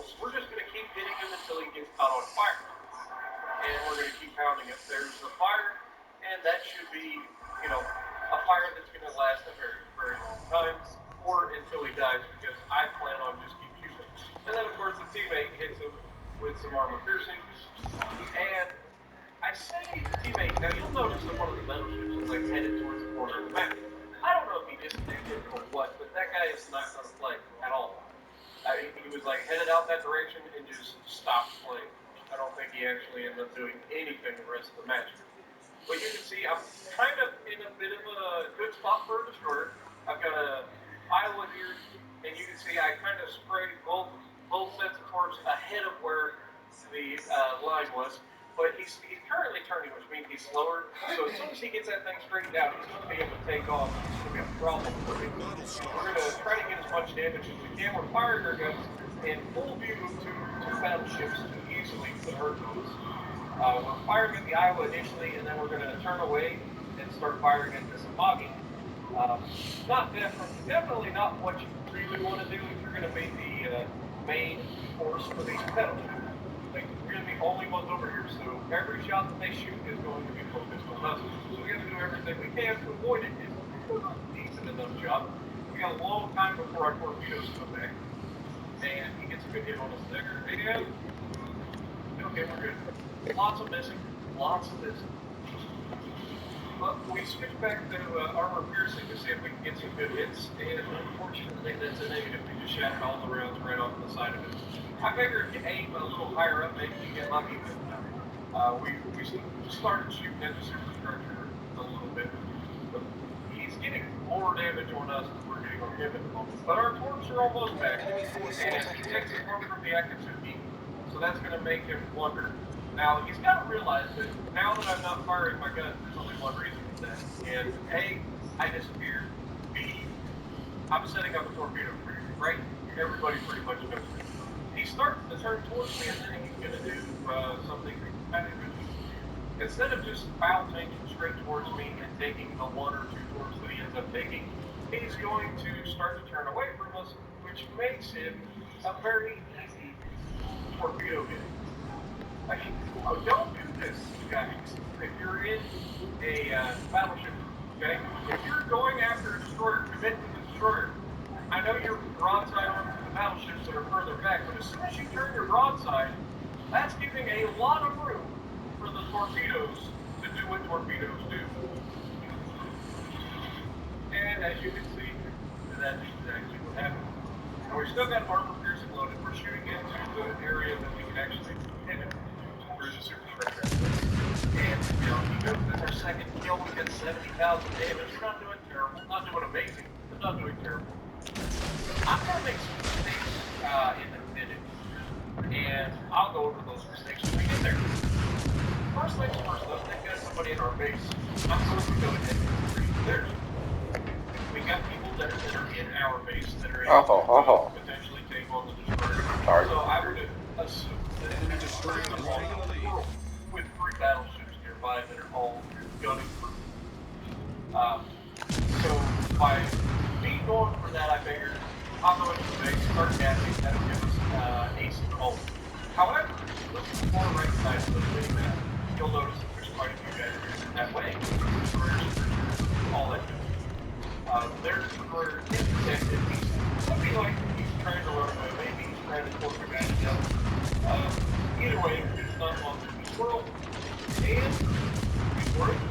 battles. We're just going to keep hitting him until he gets caught on fire. And we're going to keep pounding it. There's the fire, and that should be, a fire that's going to last a very, very long time, or until he dies, because I plan on just keep shooting. And then, of course, the teammate hits him with some armor piercing, and I say teammate. Now you'll notice that one of the battleships is like headed towards the corner of the map. I don't know if he disconnected or what, but that guy is not going to play at all. He was like headed out that direction and just stopped playing. I don't think he actually ended up doing anything the rest of the match. But you can see I'm kind of in a bit of a good spot for a destroyer. I've got a Iowa here, and you can see I kind of sprayed both sets of torps ahead of where the line was. But he's currently turning, which means he's slower. So as soon as he gets that thing straightened out, he's going to be able to take off. It's going to be a problem for him. We're going to try to get as much damage as we can. We're firing our guns in full view of two battleships to easily put hurt those. We're firing at the Iowa initially, and then we're going to turn away and start firing at this Amagi. Definitely not what you really want to do if you're going to be the main force for these battleships. Like, we're the only ones over here, so every shot that they shoot is going to be focused on us. So we got to do everything we can to avoid it. It's a decent enough job. We got a long time before our torpedoes come back. And he gets a good hit on us there. And okay, we're good. Lots of missing. But we switch back to armor piercing to see if we can get some good hits, and unfortunately that's a negative. We just shattered all the rounds right off the side of it. I figured if you aim a little higher up, maybe you get lucky, but we started shooting at the superstructure a little bit. But he's getting more damage on us than we're getting on him at the moment. But our torps are almost back, and he takes the torp from the Akatsuki, so that's going to make him wonder. Now, he's got to realize that now that I'm not firing my guns, there's only one reason for that. And A, I disappeared. B, I'm setting up a torpedo for you, right? Everybody pretty much knows it. He starts to turn towards me, and then he's going to do something kind of good. Instead of just bouncing straight towards me and taking the one or two torps that he ends up taking, he's going to start to turn away from us, which makes him a very easy torpedo hit. Don't do this, guys. If you're in a battleship, okay? If you're going after a destroyer, commit to the destroyer. I know you're broadside onto the battleships that are further back, but as soon as you turn your broadside, that's giving a lot of room for the torpedoes to do what torpedoes do. And as you can see, that's exactly what happened. And we've still got armor piercing loaded. We're shooting into the area that we can actually hit it. There's a superstructure. And, that's our second kill. We got 70,000 damage. We're not doing terrible. Not doing amazing, but not doing terrible. I'm going to make some mistakes in a minute. And I'll go over those mistakes when we get there. First things first, though, they've got somebody in our base. I'm going to go ahead and read theirs. We got people that are in our base that are able to potentially take on the destroyer. So I would assume that it is destroying them all over the world with 3 battleships nearby that are all gunning through. So by me going for that, I figured I'll go into the base, start gassing, that'll give us ace of the hole. However, look at the far right side of the mini map. You'll notice that there's quite a few guys that way. All that good. There's for intercepted. He's looking like he's trying to run away. Maybe he's trying to torque a guy down. Either way, it's not long to be swirled. And he's working.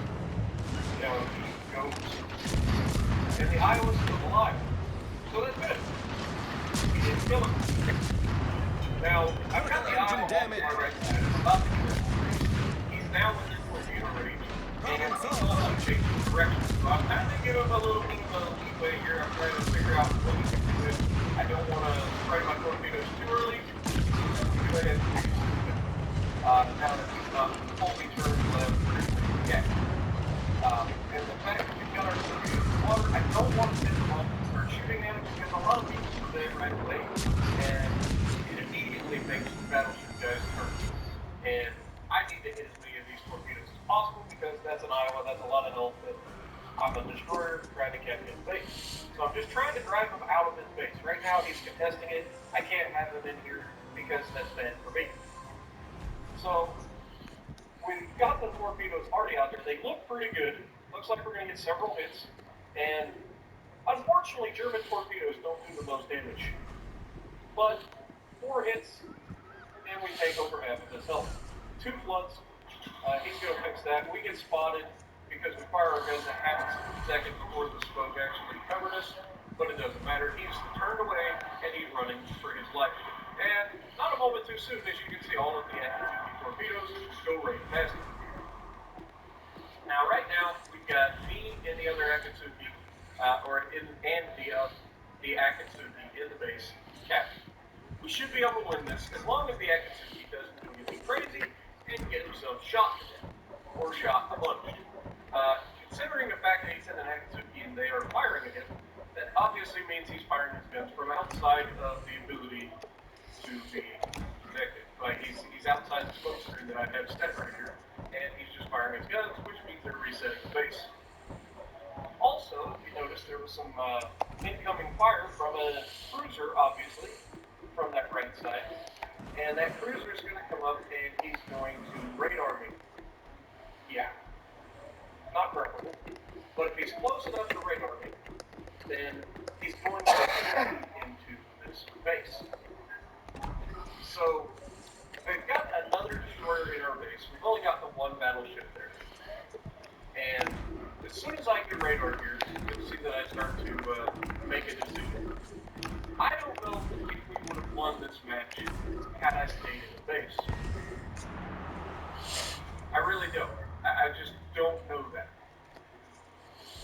He goes. And the Iowa's still alive. So that's good. He didn't kill him. Now, I've got the Iowa on my right side. It's about to kill him. He's now in this torpedo range. And he's also changing direction. So I'm trying to give him a little bit of a leeway here. I'm trying to figure out what he can do. I don't want to spray my torpedoes too early. Go ahead and fix it. Now that he's not fully turned left yet. And the fact that we've got our torpedoes in the water, I don't want to hit them off and start shooting at them because a lot of people are there right away. And it immediately makes the battleship guys turn. And I need to hit as many of these torpedoes as possible because that's an Iowa, that's a lot of health. I'm a destroyer trying to capture his base. So I'm just trying to drive him out of his base. Right now he's contesting it. I can't have him in here because that's bad for me. So we've got the torpedoes already out there. They look pretty good. Looks like we're going to get several hits. And unfortunately, German torpedoes don't do the most damage. But 4 hits, and we take over half of his health. 2 floods. He's going to fix that. We get spotted because we fire our guns a half a second before the smoke actually covered us. But it doesn't matter. He's turned away, and he's running for his life. And not a moment too soon, as you can see, all of the Akatsuki torpedoes go right past him. Now, right now, we've got me and the other Akatsuki, and the Akatsuki in the base captured. We should be able to win this as long as the Akatsuki doesn't do anything crazy and get himself shot to death, or shot a bunch. Considering the fact that he's in an Akatsuki and they are firing at him, that obviously means he's firing his guns from outside of the ability to be protected. Like he's outside the smoke screen that I have set right here, and he's just firing his guns, which means they're resetting the base. Also, if you notice, there was some incoming fire from a cruiser, obviously, from that right side. And that cruiser is going to come up and he's going to radar me. Yeah. Not preferable. But if he's close enough to radar me, then he's going to get into this base. So, we've got another destroyer in our base. We've only got the 1 battleship there. And as soon as I get radar here, you'll see that I start to make a decision. I don't know if we would have won this match had I stayed in the base. I really don't. I just don't know that.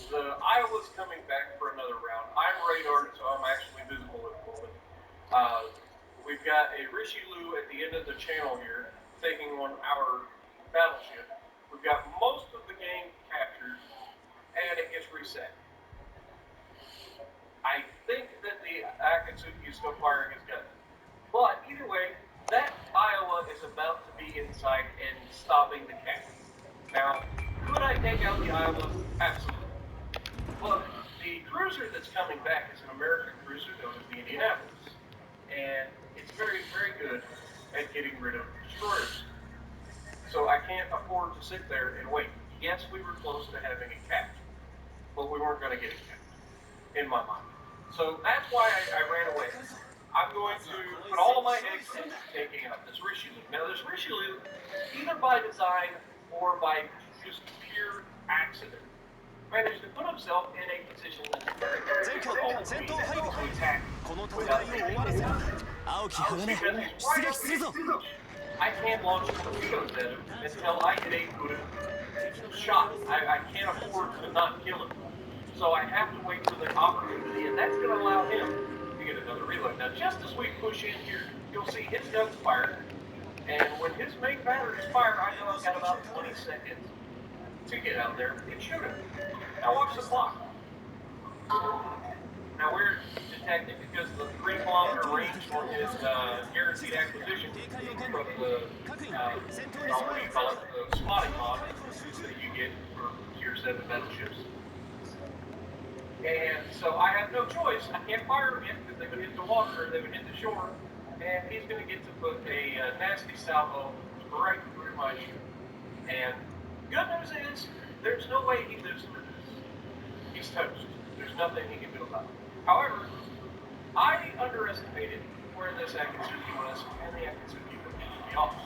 The Iowa's coming back for another round. I'm radared, so I'm actually visible at the moment. We've got a Richelieu at the end of the channel here, taking on our battleship. We've got most of the game captured, and it gets reset. I think that the Akatsuki is still firing his gun. But either way, that Iowa is about to be inside and stopping the cat. Now, could I take out the Iowa? Absolutely. But the cruiser that's coming back is an American cruiser known as the Indianapolis. And it's very, very good at getting rid of destroyers. So I can't afford to sit there and wait. Yes, we were close to having a catch, but we weren't going to get a catch, in my mind. So that's why I ran away. I'm going to put all of my eggs into taking out this Richelieu. Now, this Richelieu, either by design or by just pure accident, managed to put himself in a position that's very, very difficult for me to attack without taking it out. I can't launch torpedoes at him until I get a good shot. I can't afford to not kill him. So I have to wait for the opportunity, and that's going to allow him to get another reload. Now, just as we push in here, you'll see his guns fire, and when his main batteries fire, I know I've got about 20 seconds to get out there and shoot him. Now watch the clock. Now we're detected because of the 3-kilometer range on his guaranteed acquisition from the, what do you call it, the spotting mod that you get for Tier 7 battleships. And so I have no choice. I can't fire him yet because they would hit the water or they would hit the shore. And he's going to get to put a nasty salvo right through my ship. And good news is, there's no way he lives through this. He's toast. There's nothing he can do about it. However, I underestimated where this Akatsuki was, and the Akatsuki would be off.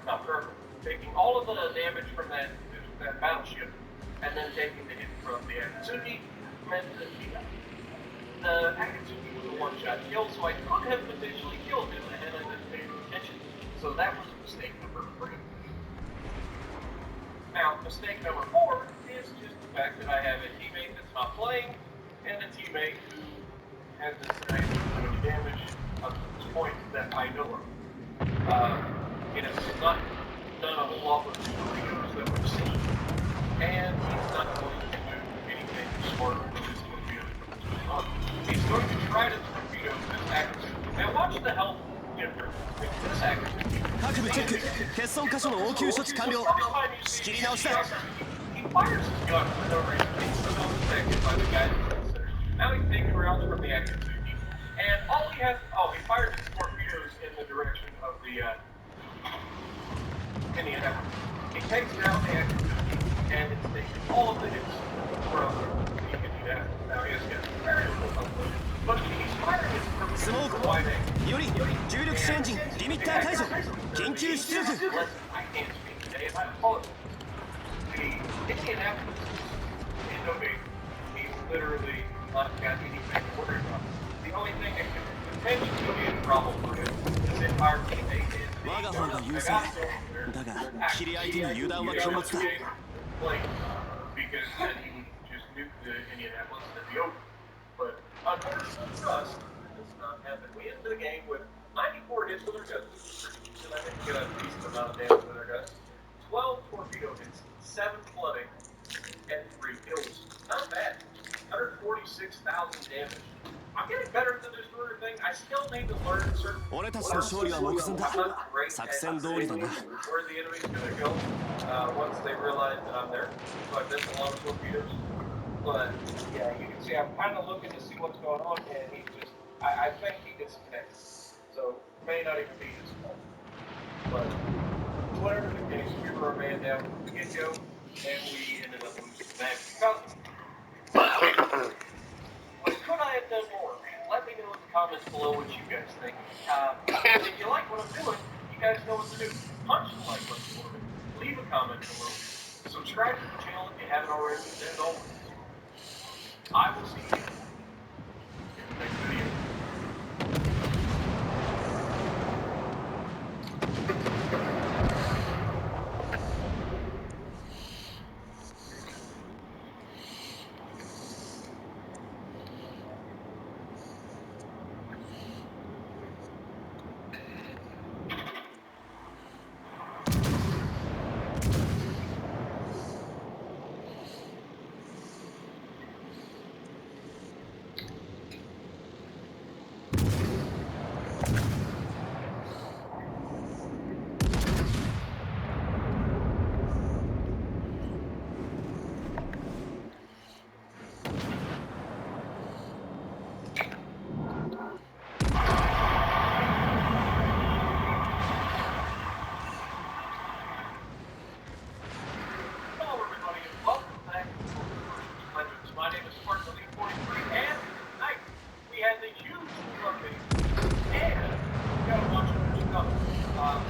Not perfect. Taking all of the damage from that battleship, and then taking the hit from the Akatsuki, meant that the Akatsuki was a one-shot kill, so I could have potentially killed him and I didn't pay attention. So that was mistake number 3. Now, mistake number 4 is just the fact that I have a teammate that's not playing, and a teammate who has this amount of damage up to this point that I know of. He's not done a whole lot with the torpedoes that we've seen, and he's not going to do anything smart with his torpedoes. He's going to try to torpedo this Akatsuki. Now watch the health difference with this Akatsuki. 各部チェック欠損箇所の応急処置完了仕切り直しだ He fires his gun for no reason. He's so affected by the guy that's considered. Now he's taking rounds from the Akatsuki. And all he has, he fired his torpedoes in the direction the Indian effort. It takes down the extra 50, and it's taking all of the hits from the Indian effort. Now, he has got very little calculation, but he's firing his from wide angle. より重力支援陣リミッター解除緊急出力 Listen, I can't speak today, and I apologize. The Indian effort is no big. He's literally not got anything to worry about. The only thing that could potentially be a problem for him is if our teammate is 我が方が優勢だがキリ相手に油断は禁物だ because then he would just nuke the Indianapolis and it'd be over. But unfortunately for us, it does not happen. We ended the game with 94 hits with our guns, and I think we got a decent amount of damage with our guns. 12 torpedo hits, 7 flooding, and 3 kills. Not bad. 146,000 damage. I'm getting better at the destroyer thing. I still need to learn certain. 俺たちの勝利は目前だ I'm not great 作 at 戦通りだな where the enemy's gonna go once they realize that I'm there. So I missed a lot of torpedoes. But yeah, you can see I'm kind of looking to see what's going on, and he just I think he disconnected. So may not even be his fault. But whatever the case, we were a man down from the get-go, and we ended up losing the match because could I have done more? Let me know in the comments below what you guys think. If you like what I'm doing, you guys know what to do. Punch the like button below. Leave a comment below. Subscribe to the channel if you haven't already. And as always, I will see you in the next video.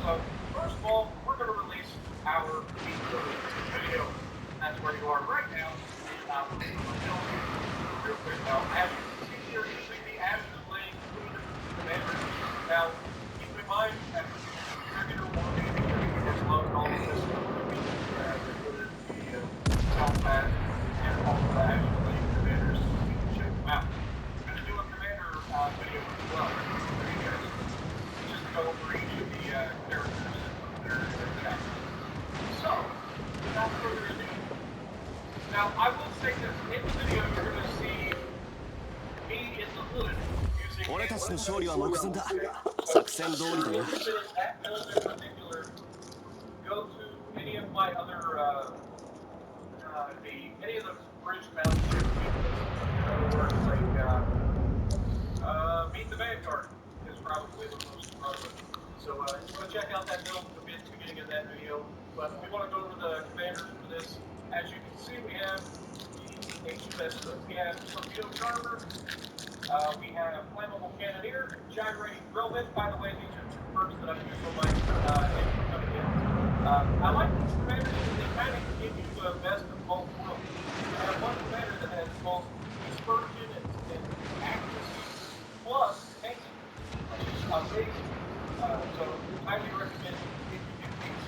So, first of all, we're going to release our video. That's where you are right now. Real quick now, as you can see here, you see the ashes laying between the commanders. Now, keep in mind, as a contributor warning, there's loaded all of this stuff. The self-pass and all of the ashes laying commanders, so you can check them out. I'm going to do a commander video as well. There you guys. Just to go over each of the characters and their chat. So, without further ado, now I will say this, in the video you're going to see me in the hood using 俺たちの勝利は目前だ作戦通りだな that build in particular, go to any of my other any of the bridge mounted ships. In other words, like Meet the Vanguard is probably the most relevant. So you want to check out that build at the beginning of that video. But we want to go over the commanders for this. As you can see, we have the HMS Hood. We have torpedo charter. We have flammable cannoneer, gyrating drill bit. By the way, these are two perks that I've used on my engine coming in. I like these commanders because they kind of give you the best of both worlds. I have one commander that has both dispersion and accuracy plus tanking, which is amazing. So highly recommend if you get these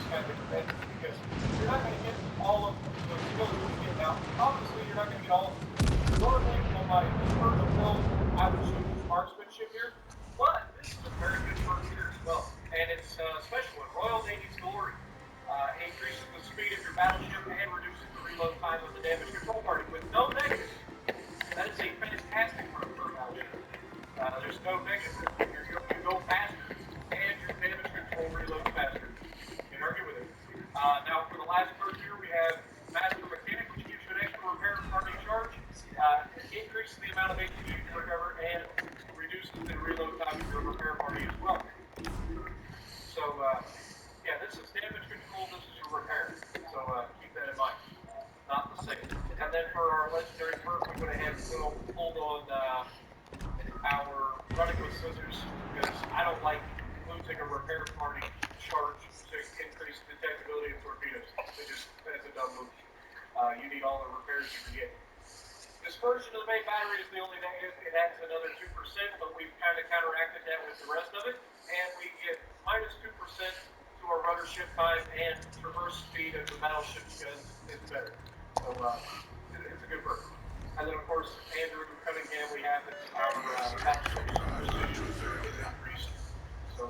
kind of commanders because you're not going to get all of the skills that you get now. Obviously, you're not going to get all of them. Normally, on my first build, I would choose marksmanship here, but this is a very good perk here as well. And it's a special one, Royal Navy's Glory. Increases the speed of your battleship and reduces the reload time of the damage control party with no negatives. That is a fantastic perk for a battleship. There's no negatives. You go faster, and your damage control reloads faster. Can't argue with it. Now, for the last perk here, we have Master Mechanic, which gives you an extra repair party charge. Increases the amount of HP you can recover and reduces the reload time of your repair party as well. scissors because I don't like losing a repair party charge to increase detectability of torpedoes. That's a dumb move. You need all the repairs you can get. Dispersion of the main battery is the only negative. It adds another 2%, but we've kind of counteracted that with the rest of it. And we get minus 2% to our rudder ship time, and traverse speed of the battleship's guns is better. So it's a good perk. And then, of course, Andrew Cunningham, we have our battleship's precision is increased. So,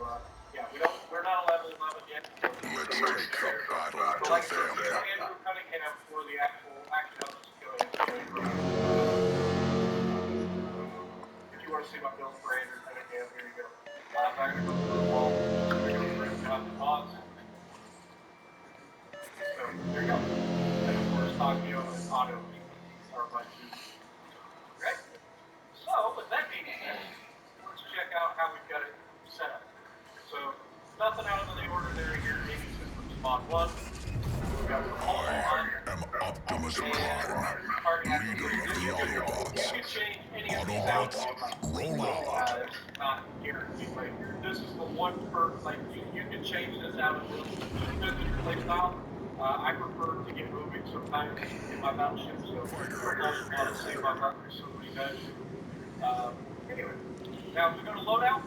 yeah, we're not a level 11 yet. So Let's take the battle but to like I said, them. Andrew Cunningham for the actual action. I'll just go ahead and show you. If you want to see my build for Andrew Cunningham, here you go. I'm not going to go through the wall. I'm going to go through the mods. So there you go. And of course, Tokyo and Otto are my two. Right? So, with that being said, let's check out how we've got it set up. So, nothing out of the ordinary here. Naming systems mod 1. We've got proposal on. I'm Optimus Prime, leader of the Autobots. You can change any of these out. Autobots, roll out. It's not guaranteed right here. This is the one perk, like, you can change this out of this. Because of your playstyle, I prefer to get moving sometimes in my battleship, so propulsion mod is save my partner so many times. Anyway, now if we go to loadout,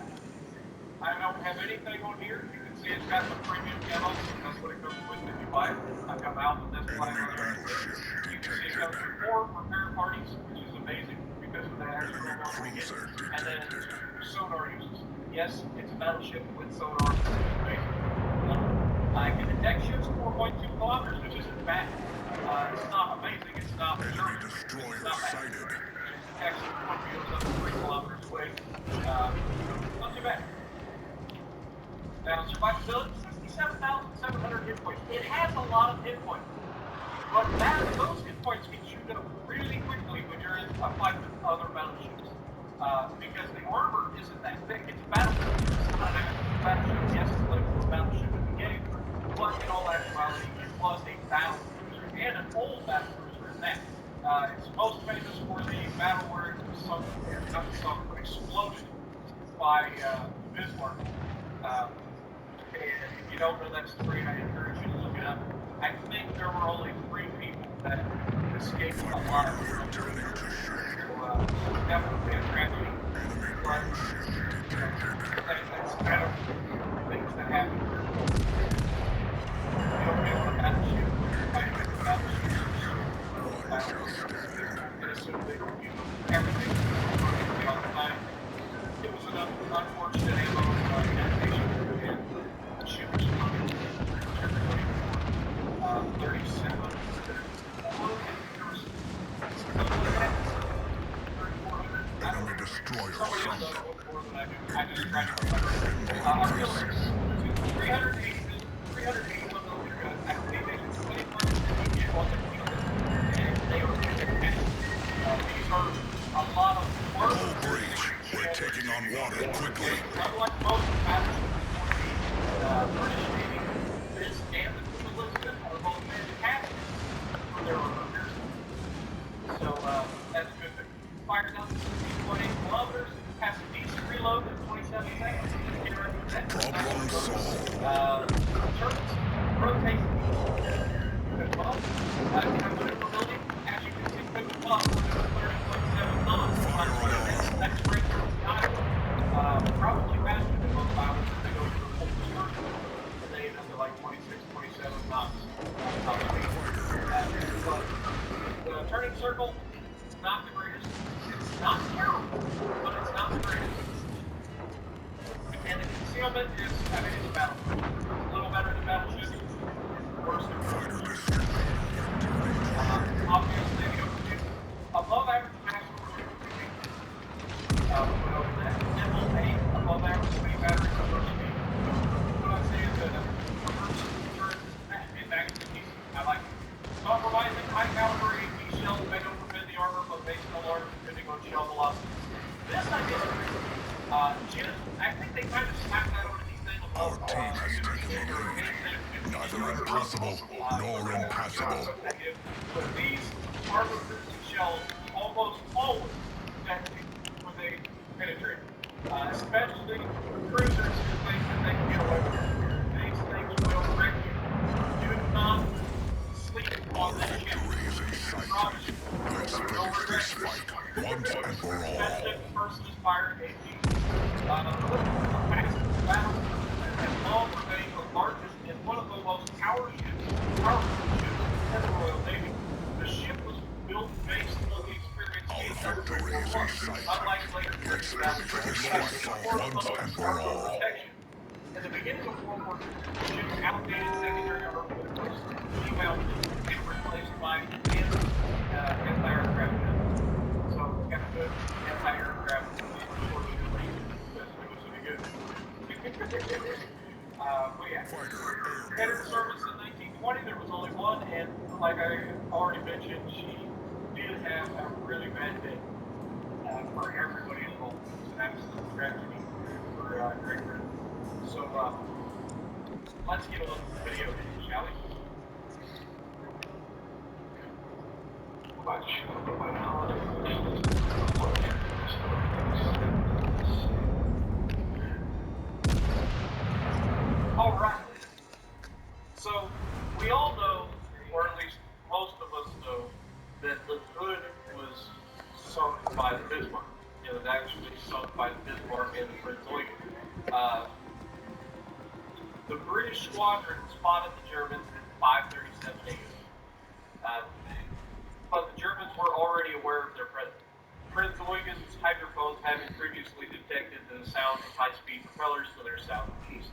I don't have anything on here. You can see it's got some premium camos. That's what it comes with if you buy it. I've got my Alpha Test Flag on there. You can see it comes with 4 repair parties, which is amazing because of the extra ammo we get. And then 2 sonar uses. Yes, it's a battleship with sonar, which is amazing. I can detect ships 4.2 kilometers, which isn't bad. It's not amazing. It's not Enemy destroyer sighted. Actually, torpedoes up to 3 kilometers away. Not too bad. Now, survivability, 67,700 hit points. It has a lot of hit points. But those hit points get chewed up really quickly when you're in a fight with other battleships. Because the armor isn't that thick. It's a battleship. It's not an actual battleship. Yes, it's like a battleship in the game. But in all actuality, it was a battle cruiser and an old battle cruiser in that. It's most famous for the battle where it was sunk, not sunk, but exploded by Bismarck. And if you don't know that story, I encourage you to look it up. I think there were only 3 people that escaped alive. So, definitely a tragedy. But that's kind of things that happen. You don't get on a battleship when you're fighting with the battleships. And assume they don't use everything all the time. It was an unfortunate ammo navigation and the ship was coming. Everybody 37. Enemy destroyer sunk. I just tried to remember. 381 millimeter guns. I believe they just 20 points that you get on the field. And they were fantastic. These are a lot of work. Hull breach. We're taking on water quickly. Unlike most battleships for the British Navy, this and the Elizabeth are both fantastic for their repairs. So that's a good thing. Fires out to 16.8 kilometers, has a decent reload at 27 seconds. Problem solved. Turrets rotate as well. Maneuverability, as you can see, quick plus 30.7 knots. That's great for the Iowa. Probably faster than most pilots if they go to the full dispersion. And they end up to like 26, 27 knots. The turning circle, not the greatest. It's not terrible, but it's not the greatest. And the concealment is, I mean, it's a battle. It's a little better than battleships. Worse than battleships. Obviously, above average maximum speed. We'll put over that. Level 8, above average speed battery reverse speed. What I'd say is that reverse turret is actually decent. I like it. Compromising high caliber AP shells may overfit the armor, but may still arm depending on shell velocity. This I disagree. Jim, I think they kind of smacked that over the thing. Our team has taken the lead. Neither impossible nor impassable. But these armor piercing shells almost always detonate when they penetrate. Especially cruisers who think that they can get away with it. These things will wreck you. Do not sleep on this ship. Victory is in I sight. promise you. Let's There will finish regret this it. fight once and for all. Especially if the person is firing AT. The fastest battle has long remained the largest and one of the most powerful ships in the Royal Navy. The ship was built based on the experience gained Our victory is in sight. unlike later Let's battles, finish this fight once and for all. protection. At the beginning of World War II, the ship's outdated secondary armament was demounted and replaced by anti-aircraft guns. So we got good anti-aircraft, unfortunately, doesn't do us any good. But yeah, Fighter entered service in 1920. There was only one, and like I already mentioned, she did have a really bad day for everybody involved. It was an absolute tragedy for Great Britain. So let's get a look at the video, shall we? Much of my holiday. All right. So we all know, or at least most of us know, that the Hood was sunk by the Bismarck. It was actually sunk by the Bismarck and the Prince Eugen. The British squadron spotted the Germans at 5:37 a.m. But the Germans were already aware of their presence. Prince Eugen's hydrophones having previously detected the sounds of high-speed propellers to their south and east.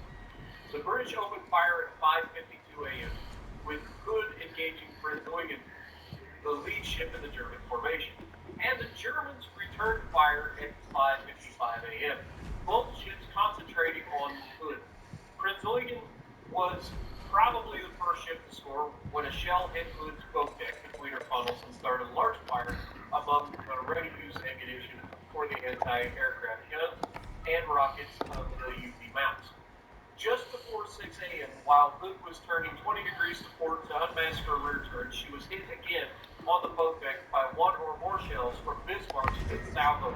The British opened fire at 5:52 a.m., with Hood engaging Prince Eugen, the lead ship in the German formation. And the Germans returned fire at 5:55 a.m., both ships concentrating on Hood. Prince Eugen was probably the first ship to score when a shell hit Hood's boat deck between her funnels and started a large fire among the ready-use ammunition for the anti-aircraft guns and rockets of the UV mounts. Just before 6 a.m., while Hood was turning 20 degrees to port to unmask her rear turret, she was hit again on the boat deck by one or more shells from Bismarck's fifth salvo,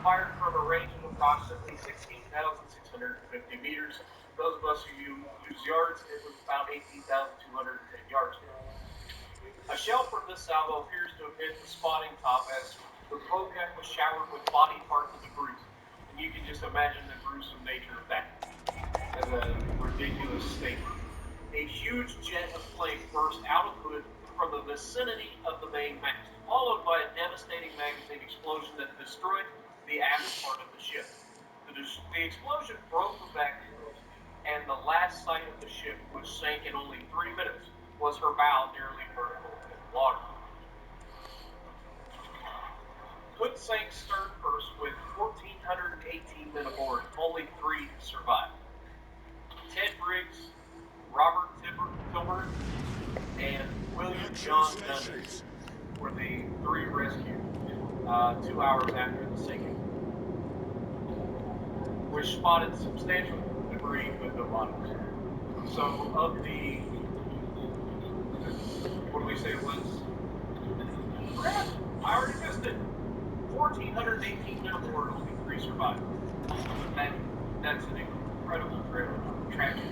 fired from a range of approximately 16,650 meters. Those of us who use yards, it was about 18,210 yards. A shell from this salvo appears to have hit the spotting top as the boat deck was showered with body parts and debris. And you can just imagine the gruesome nature of that as a ridiculous statement. A huge jet of flame burst out of Hood from the vicinity of the main mast, followed by a devastating magazine explosion that destroyed the aft part of the ship. The explosion broke the back, and the last sight of the ship, which sank in only 3 minutes, was her bow nearly vertical in the water. Hood sank stern first with 1,418 men aboard. Only 3 survived. Ted Briggs, Robert Tilbury, and William John Dunn were the 3 rescued 2 hours after the sinking, which spotted substantial debris with the bodies. So of the, what do we say it was? Crap, I already missed it. 1,418 men aboard, only 3 survived. That's an incredible tragedy.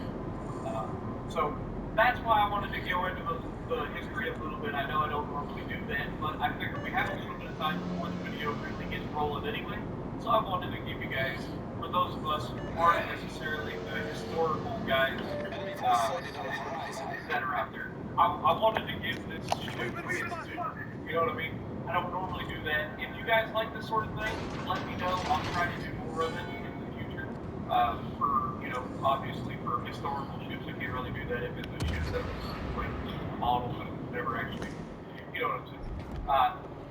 So that's why I wanted to go into the history a little bit. I know I don't normally do that, but I figured we have a little bit of time before the video really gets rolling anyway. So I wanted to give you guys, for those of us who aren't necessarily the historical guys that are out there, I wanted to give this shit to you know what I mean? I don't normally do that. If you guys like this sort of thing, let me know. I'll try to do more of it in the future. For, you know, obviously for historical ships, I can't really do that if it's a ship that was like model but never actually, you know what I'm saying.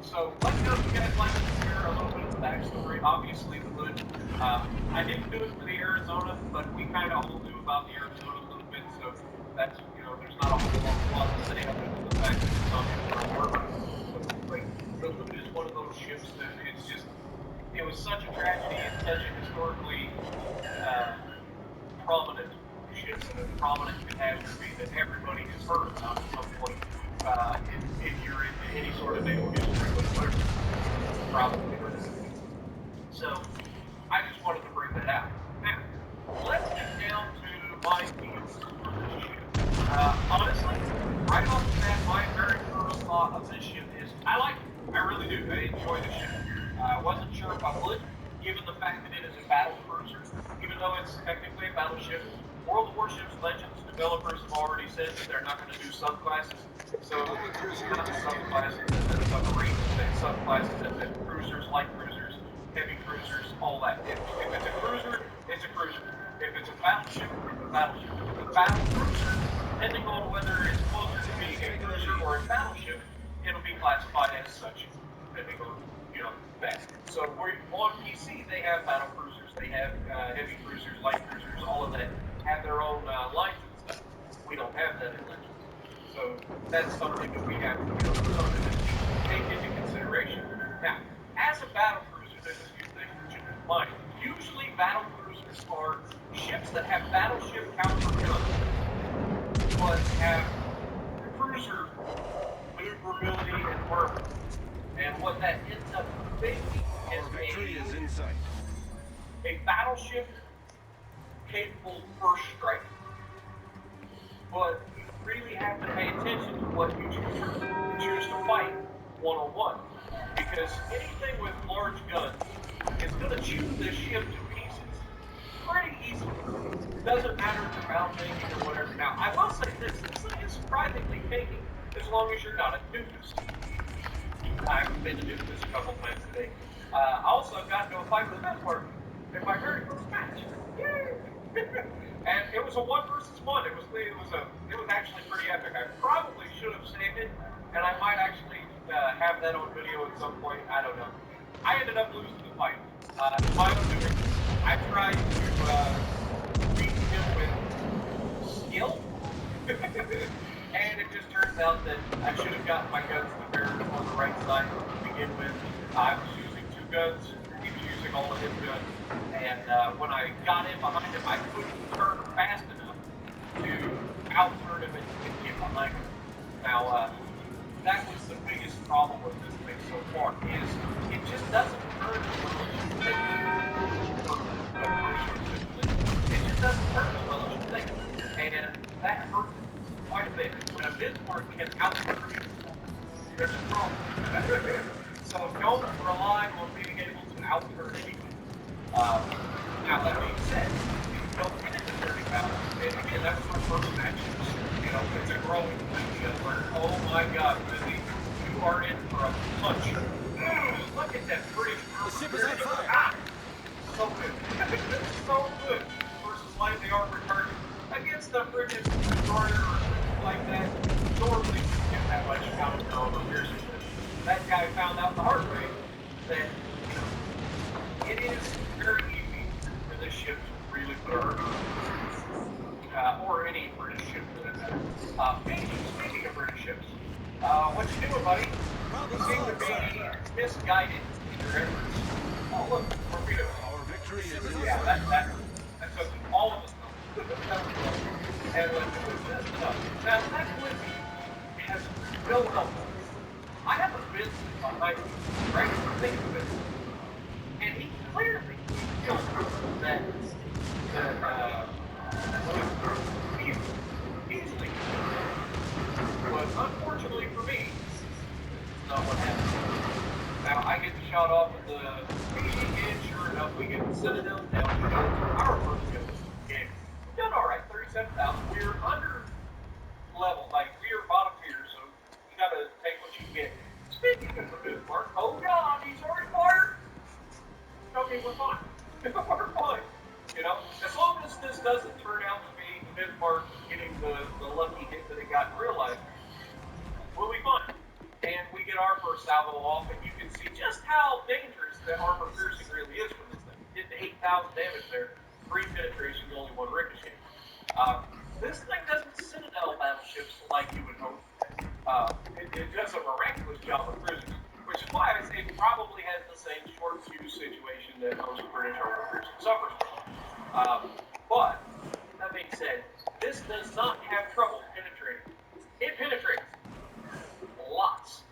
So let me know if you guys like to hear a little bit of the backstory. Obviously the Hood, I didn't do it for the Arizona, but we kind of all knew about the Arizona a little bit, so that's, you know, there's not a whole lot to say other than the fact that some people are aware of it. Like, the Hood is one of those ships that it's just, it was such a tragedy and such a historically prominent ship and a prominent catastrophe that everybody has heard about at some point. If you're into any sort of naval history, whatever, probably heard of it. So, I just wanted to developers have already said that they're not going to do subclasses. So not subclasses and then submarines, but subclasses and then cruisers, light cruisers, heavy cruisers, all that. If it's a cruiser, it's a cruiser. If it's a battleship, it's a battleship. If it's a battle cruiser, depending on whether it's closer to being a cruiser or a battleship, it'll be classified as such, depending on that. So on PC, they have battle cruisers, they have heavy cruisers, light cruisers, all of that have their own lines and stuff. We don't have that in Legends. So that's something that we have to, something that we take into consideration. Now, as a battle cruiser, there's a few things that you can mind. Usually, battle cruisers are ships that have battleship counter guns, but have cruiser maneuverability and armor. And what that ends up being is a battleship capable first strike. But you really have to pay attention to what you choose to fight one-on-one. Because anything with large guns is going to chew this ship to pieces pretty easily. It doesn't matter if you're outmaking or whatever. Now, I will say this thing is surprisingly tanky as long as you're not a doofus. I've been to doofus a couple times today. I also got into a fight with a Bismarck in my very first match. Yay! And it was a 1 versus 1. It was actually pretty epic. I probably should have saved it, and I might actually have that on video at some point. I don't know. I ended up losing the fight. My own doing. I tried to beat him with skill, and it just turns out that I should have gotten my guns on the right side to begin with. I was using 2 guns. He was using all of his guns. And when I got in behind him, I couldn't turn fast enough to out-turn him and get behind him. Now, that was the biggest problem with this thing so far, is it just doesn't turn as well as you think for a cruiser, essentially. It just doesn't turn as well as you think. And that hurts quite a bit. When a Bismarck can out-turn you, there's a problem. So don't rely on being able to out-turn anything. Now that being said, if you don't get into 30 battles, and again, that was my first match. It's a growing thing. Where, oh my God, Lizzie, you are in for a punch. Look at that British armor. Ah, so good, so good. Versus like the armor target against the British destroyer or something like that. Normally, you get that much out of armor piercing. That guy found out the hard way that it is very easy for this ship to really put our or any British ship for that matter. Speaking of British ships, what you doing, buddy? You seem to be misguided in your efforts. Oh, look, torpedoes. Our victory is in Yeah, that took all of us. And let's do this stuff. Now, that Quincy has no help. I have a business behind me, right? Think of it. And he clearly feels that easily. But unfortunately for me, it's not what happened. Now I get the shot off of the PD, and sure enough, we get the Citadel down to our first kill. And we've done alright, 37,000. We're under level, like we are bottom tier, so you gotta take what you get. Speaking of the Bismarck, oh God, he's already fired! Okay, we're fine. We're fine. As long as this doesn't turn out to be Bismarck getting the lucky hit that it got in real life, we'll be fine. And we get our first salvo off, and you can see just how dangerous the armor piercing really is for this thing. Did 8,000 damage there, 3 penetrations, only 1 ricochet. This thing doesn't Citadel battleships like you would hope. It does a miraculous job of cruising, which is why I say it probably has the same short fuse situation that most British armor piercing suffers from. But, that being said, this does not have trouble penetrating. It penetrates. Lots.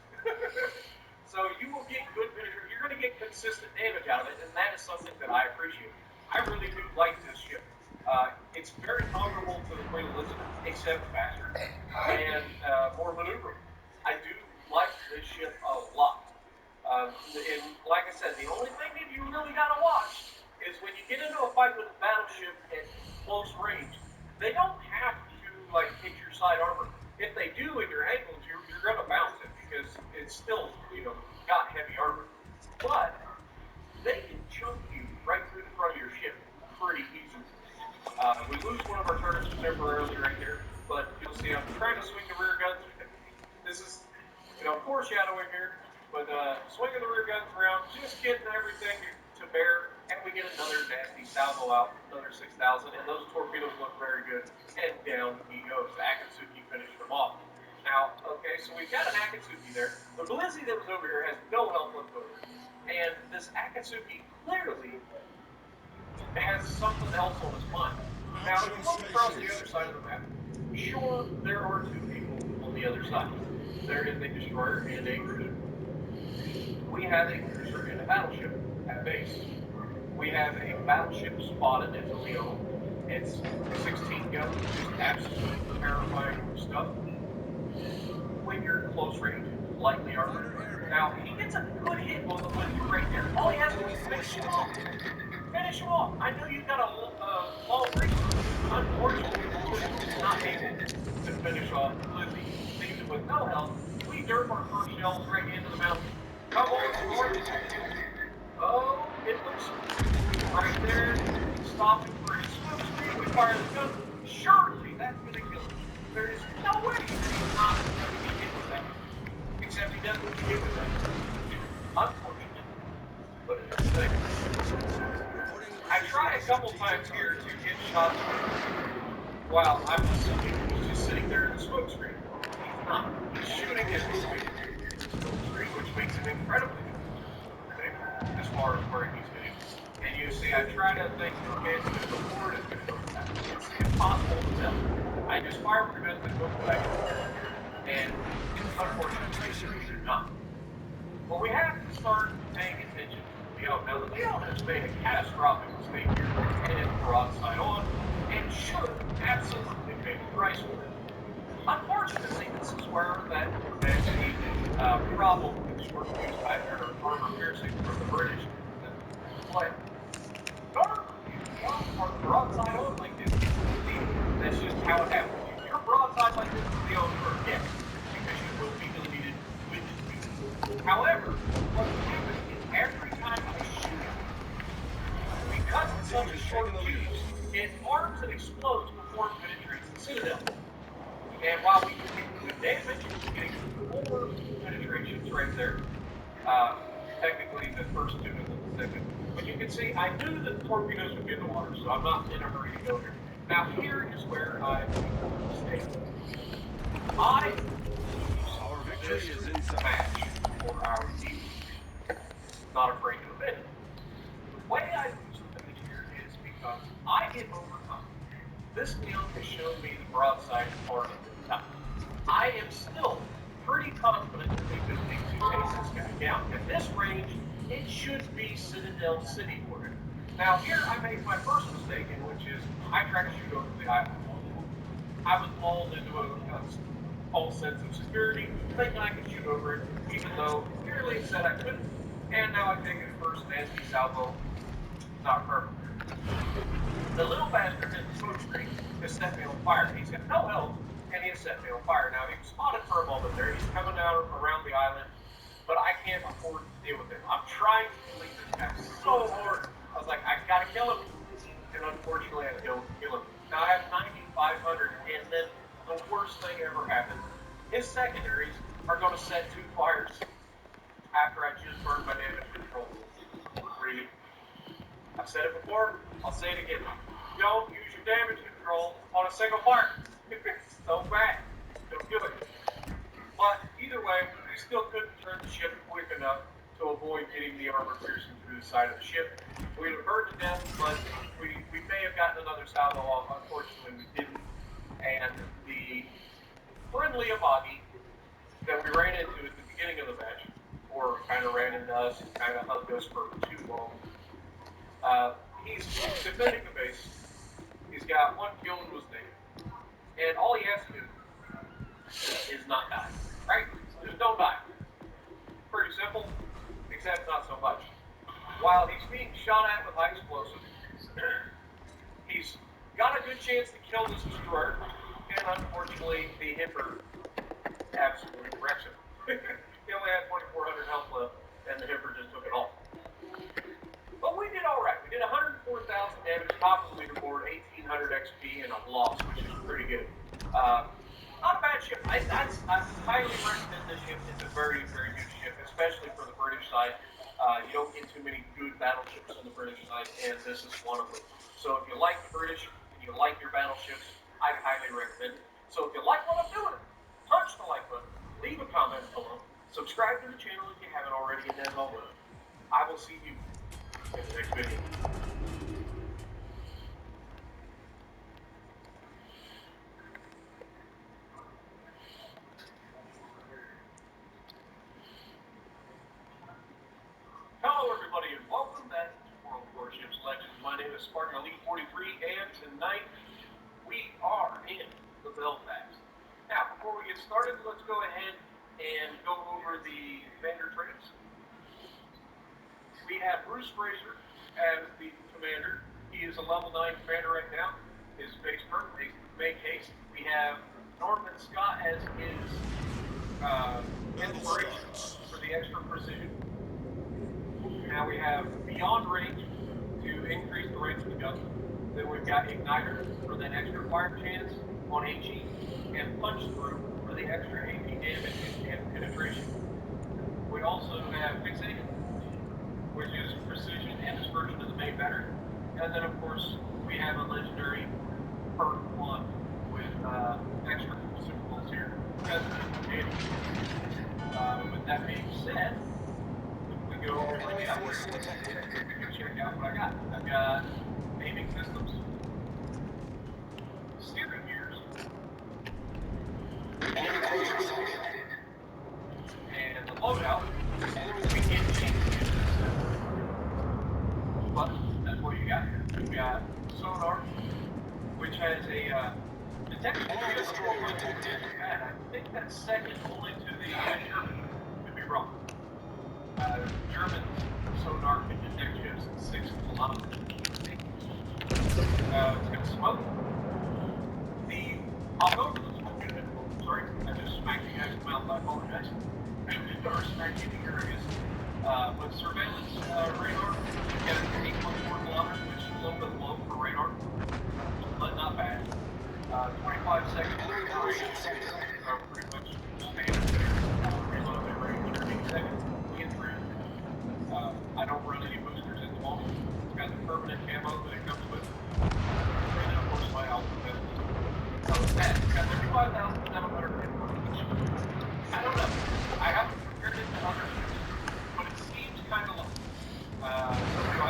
So you will get good penetration. You're going to get consistent damage out of it, and that is something that I appreciate. I really do like this ship. It's very comparable to the Queen Elizabeth, except faster and more maneuverable. I do like this ship a lot. And like I said, the only thing that you really got to watch is when you get into a fight with a battleship at close range, they don't have to like hit your side armor. If they do in your ankles, you're going to bounce it because it's still, got heavy armor. But they can chunk you right through the front of your ship pretty easily. We lose one of our turrets temporarily right here, but you'll see I'm trying to swing the rear guns. This is, foreshadowing here, but swinging the rear guns around, just getting everything to bear, and we get another nasty salvo out, another 6,000, and those torpedoes look very good, and down he goes. Akatsuki finished them off. Now, okay, so we've got an Akatsuki there. The Blizzy that was over here has no health left over, and this Akatsuki clearly has something else on his mind. Now, if you look across the other side of the map, sure, there are two people on the other side. There is a destroyer and a cruiser. We have a cruiser and a battleship at base. We have a battleship spotted at the Leon. It's 16 guns, just absolutely terrifying stuff. When you're close range, lightly armored. Now, he gets a good hit on the Blizzy right there. All he has to do is finish him off. Finish him off. I know you've got a long range. Unfortunately, the Blizzy is not able to finish off the Blizzy. Even with no health, we derp our first shells right into the mountain. Come on, Lord. Oh, it looks right there. Stop him for his smoke screen. We fire the gun. Surely that's going to kill him. There is no way that he's not going to be hit with that. Except he doesn't get hit with that. Unfortunately. But it's a thing. I tried a couple times here to get shots while I'm assuming he's just sitting there in the smoke screen. He's not. He's shooting his smoke screen, which makes him incredibly difficult as far as where he's hitting. And you see, I try to think, okay, it's going to go forward, it's going to go back. It's impossible to tell. I just fire prevent the go back. And unfortunately, we do not. But we have to start paying attention to Leon. Now, the Leon has made a catastrophic mistake here and it's broadside on and should absolutely pay the price for it. Unfortunately, this is where that problem is worth used by their armor piercing from the British. But normally, are broadside on like this, that's just how it happens. If you're broadside like this, the on for yes, because you will be deleted with this. However, what's happening is every time I shoot it, because it's such a short fuse, it arms and explodes before it penetrates the citadel. And while we can get good damage, we're getting 4 penetrations right there. Technically, the first 2 and then the second. But you can see, I knew that the torpedoes would be in the water, so I'm not in a hurry to go here. Now, here is where I make a mistake. I use this match for our team. Not afraid to admit it. The way I lose the match here is because I get overcome. This Leon has shown me the broadside part of the top. I am still pretty confident that we could take 2 chase this guy down. At this range, it should be Citadel City for him. Now here I made my first mistake, in which is I tried to shoot over the island. I was lulled into a false sense of security, thinking I could shoot over it, even though clearly it said I couldn't. And now I've taken the first nasty salvo. Not perfect. The little bastard in the smoke screen has set me on fire. He's got no health, and he has set me on fire. Now, he was spotted for a moment there. He's coming down around the island, but I can't afford to deal with him. I'm trying to delete this guy so hard. I was like, I gotta kill him. And unfortunately, I don't kill him. Now, I have 9,500, and then the worst thing ever happened. His secondaries are going to set 2 fires after I just burned my damage control. Really? I've said it before, I'll say it again. Don't use your damage control on a single fire. It's so bad. Don't do it. But either way, we still couldn't turn the ship quick enough to avoid getting the armor piercing through the side of the ship. We'd have burned to death, but we may have gotten another salvo off. Unfortunately, we didn't. And the friendly Abagi that we ran into at the beginning of the match, or kind of ran into us and kind of hugged us for too long, he's defending the base. He's got 1 kill and was dead. And all he has to do is not die. Right? Just don't die. Pretty simple, except not so much. While he's being shot at with high explosives, he's got a good chance to kill this destroyer. And unfortunately, the Hipper absolutely wrecks him. He only had 2,400 health left, and the Hipper just took it all. But we did all right. We did 104,000 damage, top of the leaderboard, 1,800 XP, and a loss, which is pretty good. Not a bad ship. I highly recommend this ship. It's a very, very good ship, especially for the British side. You don't get too many good battleships on the British side, and this is one of them. So if you like the British and you like your battleships, I highly recommend it. So if you like what I'm doing, punch the like button, leave a comment below, subscribe to the channel if you haven't already, and as always, I will see you in the next video. Hello everybody and welcome back to World Warships Legends. My name is Spartan Elite 43 and tonight we are in the Belfast. Now before we get started, let's go ahead and go over the commander traits. We have Bruce Fraser as the commander. He is a level 9 commander right now. His base perk, make haste. We have Norman Scott as his inspiration for the extra precision. Now we have Beyond Range to increase the range of the gun. Then we've got Igniter for that extra fire chance on HE, and Punch Through for the extra AP damage and penetration. We also have Fixated, which is precision and this version of the main battery. And then of course we have a legendary perk 1 with extra consumables here. With that being said, go over to the upwards. Check out what I got. I've got aiming systems, steering gears, and the loadout. We can't change this, but that's what you got here. You've got sonar, which has a detection of 400. I think that's second only to the German. Could be wrong. German sonar can detect ships at 6 kilometers. It's got smoke. I'll go over the smoke unit. Sorry, I just smacked you guys in the mouth. I apologize. Or smacked you in the ear, I guess. With surveillance radar, you get it to 8.4 kilometers, which is a little bit low for radar, but not bad. 25 seconds regeneration, pretty much standard there. Reload that range, 13 seconds. I don't run any boosters at the moment. It's got the permanent camo that it comes with. And then of course my alpha vest. So it's got 35,700 hit points. I don't know. I haven't compared it to other ships, but it seems kind of low. So I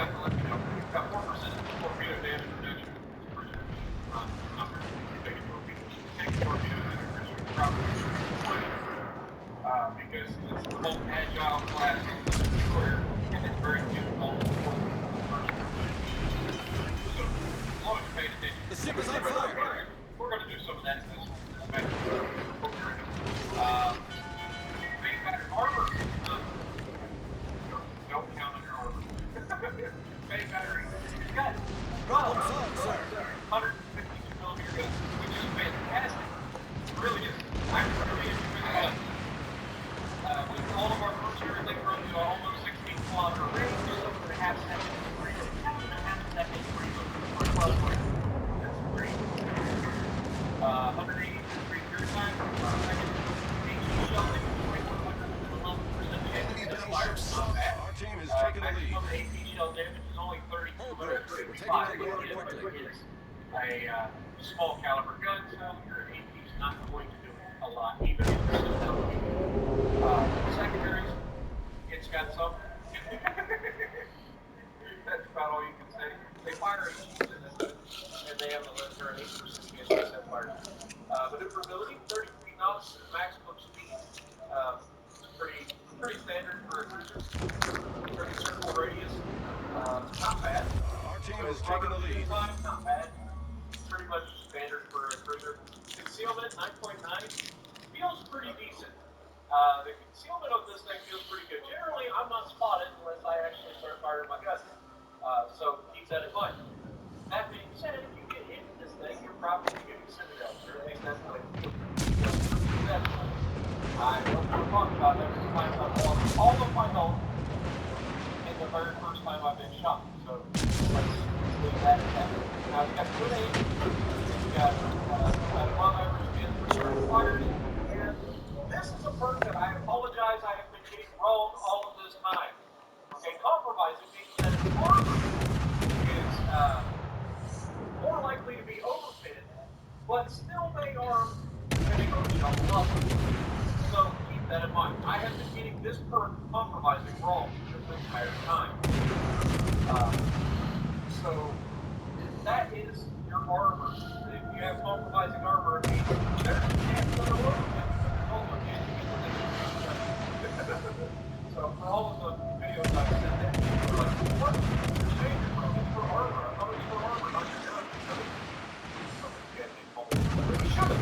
have to let you know. It's got 4% torpedo damage reduction. Not very big torpedoes. Big torpedoes that are probably 20. Because it's the most agile class of the destroyer, and it's very difficult to work with the person. So, as long as you pay attention, The ship is on fire. We're going to do some of that in this match. Main battery armor. Don't count on your armor. Main battery. It's got 152 millimeter gun, which is fantastic. It really is. I'm really enjoying the gun. With all of our first everything from almost 16 kilometer range, 7.5 seconds reload. 7.5 seconds reload for a close range. That's great. 180 degree clear time per second. HE shell taking 2,111% chance to get fired. Not bad. Our team is taking the lead. Maximum AP shell damage is only 3,255. It's a small caliber gun, so your AP is not going to do a lot, even if you're still down. Secondaries, it's got some. That's about all you can say. They fire HEs in this, and they have a lesser 8% chance to set fire. Maneuverability, 33 knots, maximum speed. Pretty standard for a cruiser. 30 circle radius, not bad. Our team is taking the lead. Time, not bad. Pretty much standard for a cruiser. Concealment, 9.9, feels pretty decent. The concealment of this thing feels pretty good. Generally, I'm not spotted unless I actually start firing my gun. So keep that in mind. That being said, if you get hit with this thing, you're probably getting citadels, or at least that's the I'm talking about every time I've lost all of my health in the very first time I've been shot. So let's leave that at that. Now it's got good aim, it's got an above average chance for certain fires, and this is a perk that I apologize I have been getting wrong all of this time. Okay, compromising means that armor is more likely to be overfitted, but still they are depending on the level. So keep that in mind. I have been getting this perk compromising wrong this entire time. So that is your armor. If you have compromising armor, it means there's a chance that it'll overfit, but there's also a chance you get the So for all of the videos I've sent in, people are like, what? You're saying it's for armor. I thought it was for armor, not your gun. But you should have.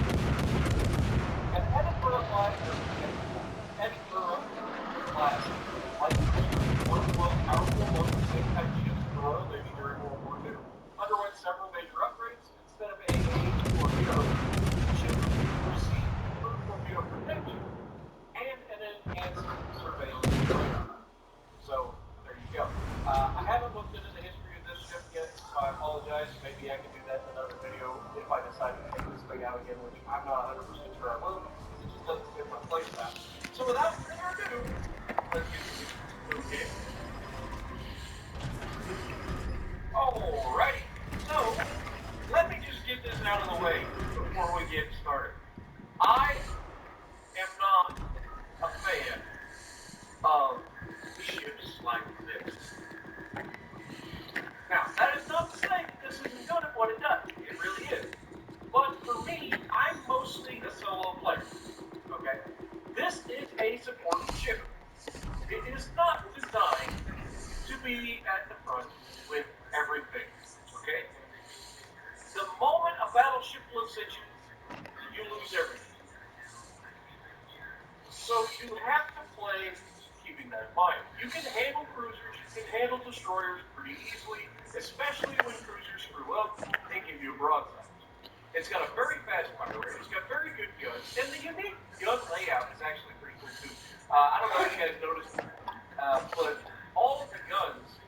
And Edinburgh class, like workflow, powerful, most of the same type ships in the Royal Navy during World War II, underwent several major upgrades. Instead of AA torpedo, ships received improved torpedo protection and an enhanced surveillance radar. So there you go. I haven't looked into the history of this ship yet, so I apologize. Maybe I can do that in another video if I decide to take this thing out again, which I'm not 100% sure I will, because it just doesn't fit my playstyle. So without further ado, let's get to the game. Alrighty. So let me just get this out of the way before we get started. I am not a fan of ships like this. Now, that is not to say that this isn't good at what it does. It really is. But for me, I'm mostly a solo player. Okay? This is a support ship. It is not designed to be at the front with everything. Okay? The moment a battleship looks at you, you lose everything. So you have to play keeping that in mind. You can handle cruisers, you can handle destroyers pretty easily, especially when cruisers screw up and give you a broadside. It's got a very fast fire rate, it's got very good guns, and the unique gun layout is actually pretty cool too. I don't know if you guys noticed, but all of the guns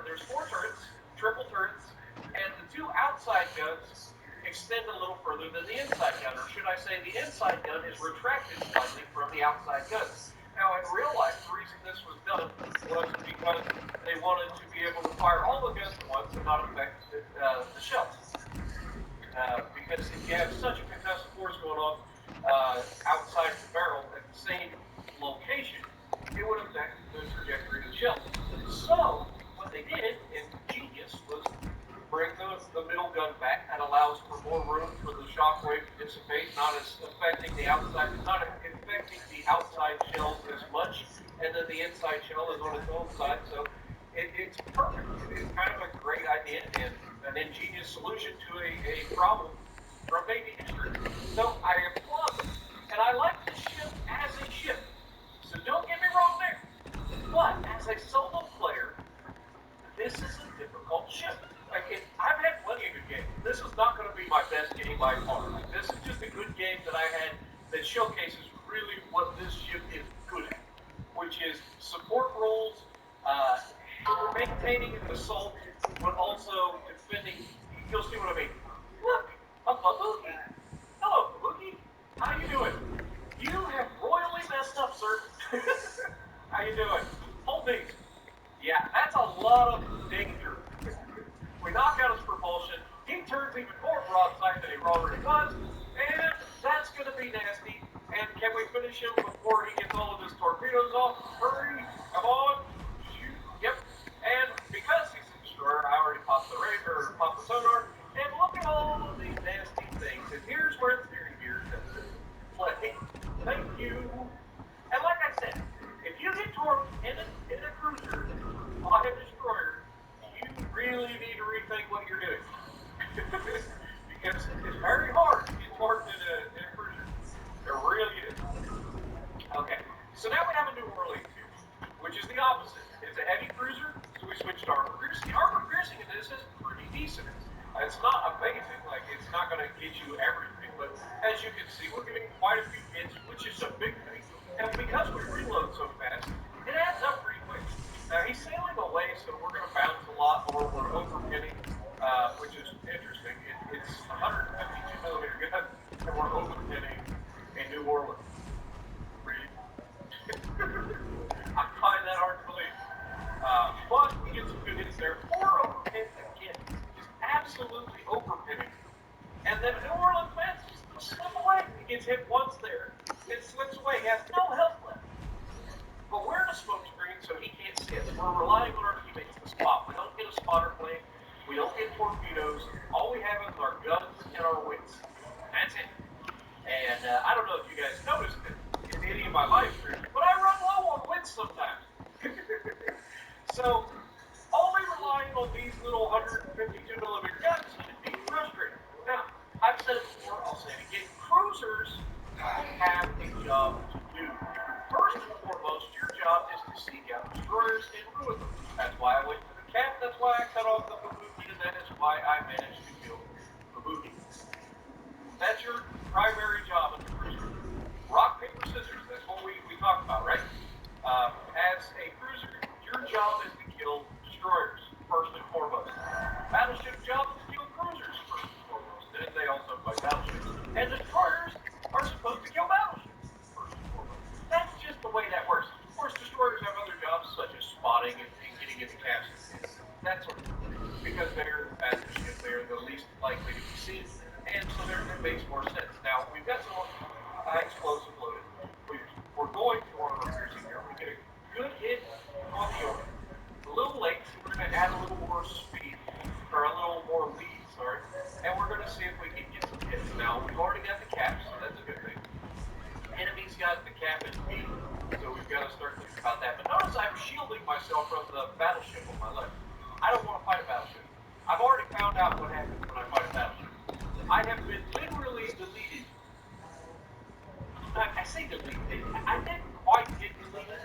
there's 4 turrets, triple turrets, and the 2 outside guns extend a little further than the inside gun, or should I say the inside gun is retracted slightly from the outside gun. Now in real life, the reason this was done was because they wanted to be able to fire all the guns at once and not affect the shells. Because if you have such a concussive force going on outside the barrel at the same location, it would affect the trajectory of the shell. So what they did in genius was bring the middle gun back. That allows for more room for the shockwave to dissipate, not affecting the outside shells as much, and then the inside shell is on its own side. So it's perfect. It's kind of a great idea and an ingenious solution to a problem from Navy history. So I applaud them, and I like the ship as a ship. So don't get me wrong there. But as a solo player, this is a difficult ship. I've had plenty of good games. This is not going to be my best game by far. This is just a good game that I had that showcases really what this ship is good at, which is support roles, maintaining an assault, but also defending. You'll see what I mean. Look, a Babuki. Hello, Babuki. How you doing? You have royally messed up, sir. How you doing? Hold these. Yeah, that's a lot of danger. We knock out his propulsion. He turns even more broadside than he already was, and that's going to be nasty. And can we finish him before he gets all of his torpedoes off? Hurry! Come on! Shoot! Yep. And because he's a destroyer, I already popped the radar, popped the sonar, and look at all of these nasty things. And here's where Theory Gear comes into play. Thank you. And like I said, if you get torqued in a cruiser on a destroyer, you really need to rethink what you're doing. Because it's very hard to get torqued in a cruiser. It really is. Okay, so now we have a new Orleans here, which is the opposite. It's a heavy cruiser, so we switched to armor piercing. Armor piercing in this is pretty decent. It's not amazing, like it's not going to get you everything, but as you can see, we're getting quite a few hits, which is a big thing. And because we reload so fast, it adds up pretty quick. Now he's sailing away, so we're going to bounce a lot more. We're overpinning, which is interesting. It's a 152 millimeter gun, and we're overpinning in New Orleans. Really? I find that hard to believe. But we get some good hits there. 4 overpins again. Just absolutely overpinning. And then New Orleans man just slip away. He gets hit once there. It slips away. He has no health left. But we're in a smoke screen, so he can't see us. We're relying on our teammates to spot. We don't get a spotter plane. We don't get torpedoes. All we have is our guns and our wits. That's it. And I don't know if you guys noticed it in any of my live streams, but I run low on wits sometimes. So, only relying on these little 152 millimeter guns can be frustrating. Now, I've said it before, I'll say it again. Cruisers have a job to do. First and foremost, your job is to seek out destroyers and ruin them. That's why I went to the cap, that's why I cut off the Babuki, and that is why I managed to kill Babuki. That's your primary job as a cruiser. Rock, paper, scissors, that's what we talk about, right? As a cruiser, your job is to kill destroyers, first and foremost. Battleship job is to kill cruisers, first and foremost. And they also fight battleships. And destroyers are supposed to kill battleships, first and foremost. That's just the way that works. Of course, destroyers have other jobs, such as spotting and getting into caps and that sort of thing. Because they're the fastest ship, they're the least likely to be seen. And so it makes more sense. Now, we've got some explosive loaded. We're going for our piercing here. We get a good hit on the York. A little late, so we're going to add a little more speed, or a little more lead, sorry. And we're going to see if we can get some hits. Now, we've already got the cap, so that's a good thing. Enemy's got the cap and speed, so we've got to start thinking about that. But notice I'm shielding myself from the battleship on my left. I don't want to fight a battleship. I've already found out what happens when I fight a battleship. I have been literally deleted. I say deleted. I didn't quite get deleted,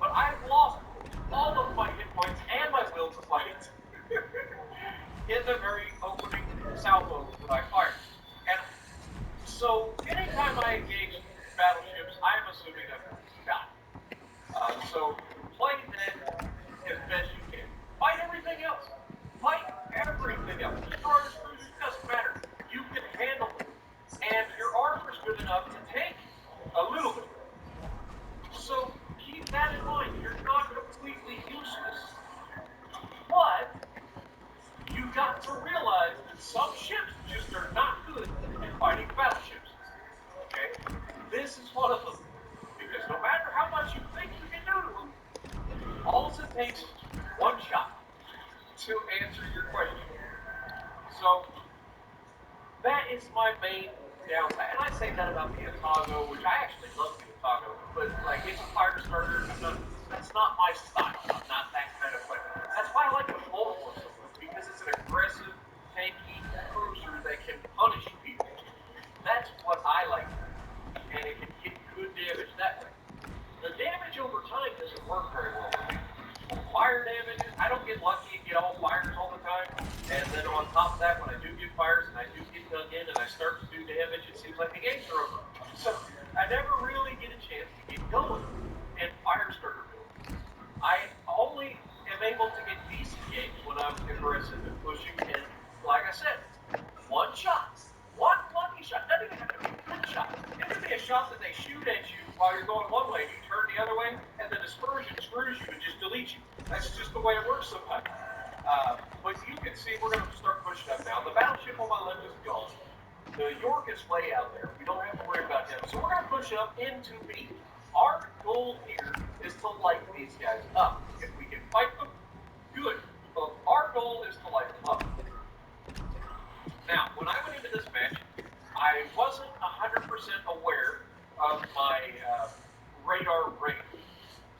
but I've lost all of my hit points and my will to fight in the very opening salvos that I fired. And so anytime I engage battleships, I'm assuming I'm done. So play dead as best you can. Fight everything else. Fight everything else. Destroyers, cruisers, doesn't matter. You can handle it. And your armor is good enough to take a little bit. So keep that in mind. You're not completely useless. But you've got to realize that some ships just are not good at fighting battleships. Okay? This is one of them. Because no matter how much you think you can do to them, all it takes is one shot to answer your question. So that is my main downside. And I say that about the Otago, which I actually love the Otago, but like it's a fire starter. That's not my style. I'm not that kind of player. That's why I like the Baltimore so much, because it's an aggressive, tanky cruiser that can punish people. That's what I like. And it can get good damage that way. The damage over time doesn't work very well for me. Fire damage, I don't get lucky and get all fires all the time. And then on top of that, when I do get fires and I do get dug in and I start to do damage, it seems like the games are over. So I never really get a chance to get going in fire starter builds. I only am able to get decent games when I'm aggressive and pushing, and like I said, one shot. One lucky shot. Doesn't even have to be a good shot. It could be a shot that they shoot at you while you're going one way, and you turn the other way, and the dispersion screws you and just deletes you. That's just the way it works sometimes. But you can see we're going to start pushing up now. The battleship on my left is gone. The York is way out there. We don't have to worry about him. So we're going to push up into B. Our goal here is to light these guys up. If we can fight them, good. But our goal is to light them up. Now, when I went into this match, I wasn't 100% aware of my radar range.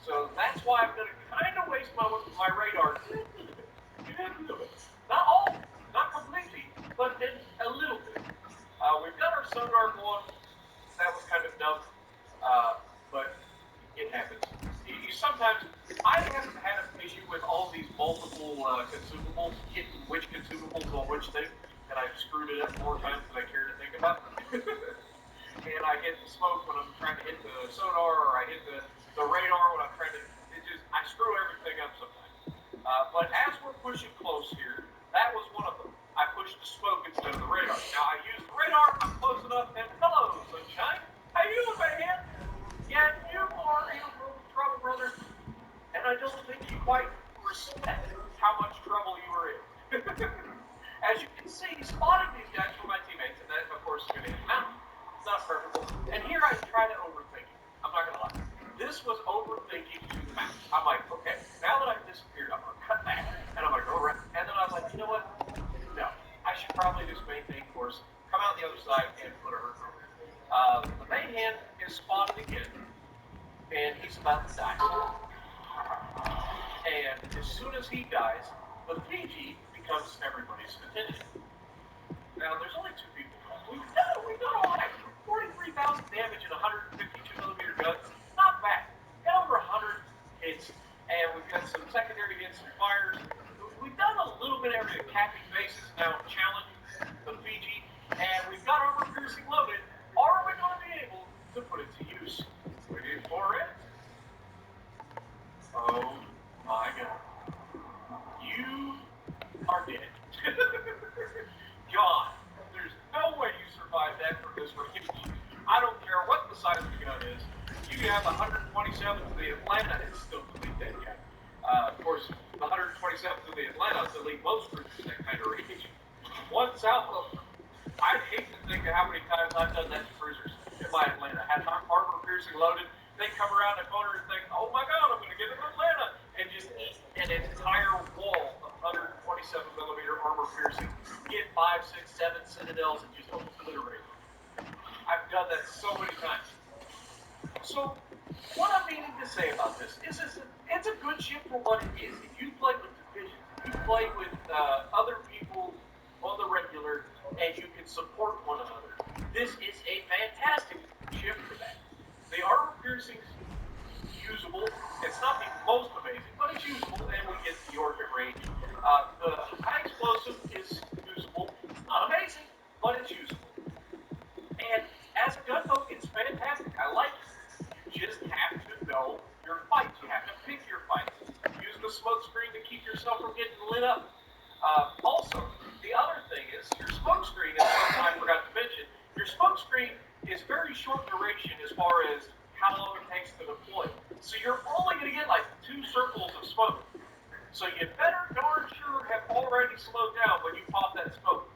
So that's why I'm going to kind of waste my radar. Not all, not completely, but in a little bit. We've got our sonar going. That was kind of dumb, but it happens. You sometimes, I haven't had an issue with all these multiple consumables, hitting which consumables on which thing, and I've screwed it up more times than I care to think about. And I hit the smoke when I'm trying to hit the sonar, or I hit the radar when I'm trying to. I screw everything up sometimes. But as we're pushing close here, that was one of them. I pushed the smoke instead of the radar. Now I used the radar, I'm close enough, and hello, sunshine. How you doing, man? Yeah, you are in a world of trouble, brother. And I don't think you quite respect how much trouble you were in. As you can see, spotting these guys were my teammates, and that, of course, is going to hit them out. It's not perfect. And here I try to overthink it. I'm not going to lie. This was overthinking to the max. I'm like, okay, now that I've disappeared, I'm going to cut back, and I'm going to go around. And then I was like, you know what? No, I should probably just maintain course, come out the other side, and put a hurt over. The main hand is spotted again, and he's about to die. And as soon as he dies, the Fiji becomes everybody's attention. Now, there's only two people left. We've done all right. 43,000 damage and 152mm guns. Not bad. Got over 100 hits, and we've got some secondary hits and fires. We've done a little bit of everything. Capping bases now challenging the Fiji, and we've got armor piercing loaded. Are we going to be able to put it to use? Waiting for it. Oh my god. You are dead. Gone. There's no way you survive that from this range. I don't care what the size of the gun is. You have 127 to the Atlanta, it's still delete that guy. Of course, the 127 to the Atlanta delete most groups in that kind of range. One south of them. I'd hate to think of how many times I've done that to cruisers in my Atlanta. Had armor piercing loaded, they come around the corner and think, oh my god, I'm going to get into Atlanta, and just eat an entire wall of 127mm armor piercing, get 5, 6, 7 citadels, and just obliterate them. I've done that so many times. So, what I'm meaning to say about this is it's a good ship for what it is. If you play with divisions, if you play with other people on the regular, and you can support one another, this is a fantastic ship for that. The armor piercing's usable. It's not the most amazing, but it's usable, and we get the orbit range. The high explosive is usable. It's not amazing, but it's usable. And as a gunboat, it's fantastic. I like it. You just have to know your fights. You have to pick your fights. Use the smoke screen to keep yourself from getting lit up. Also, the other thing is your smoke screen is something I forgot to mention. Your smoke screen is very short duration as far as how long it takes to deploy. So you're only going to get like 2 circles of smoke. So you better darn sure have already slowed down when you pop that smoke.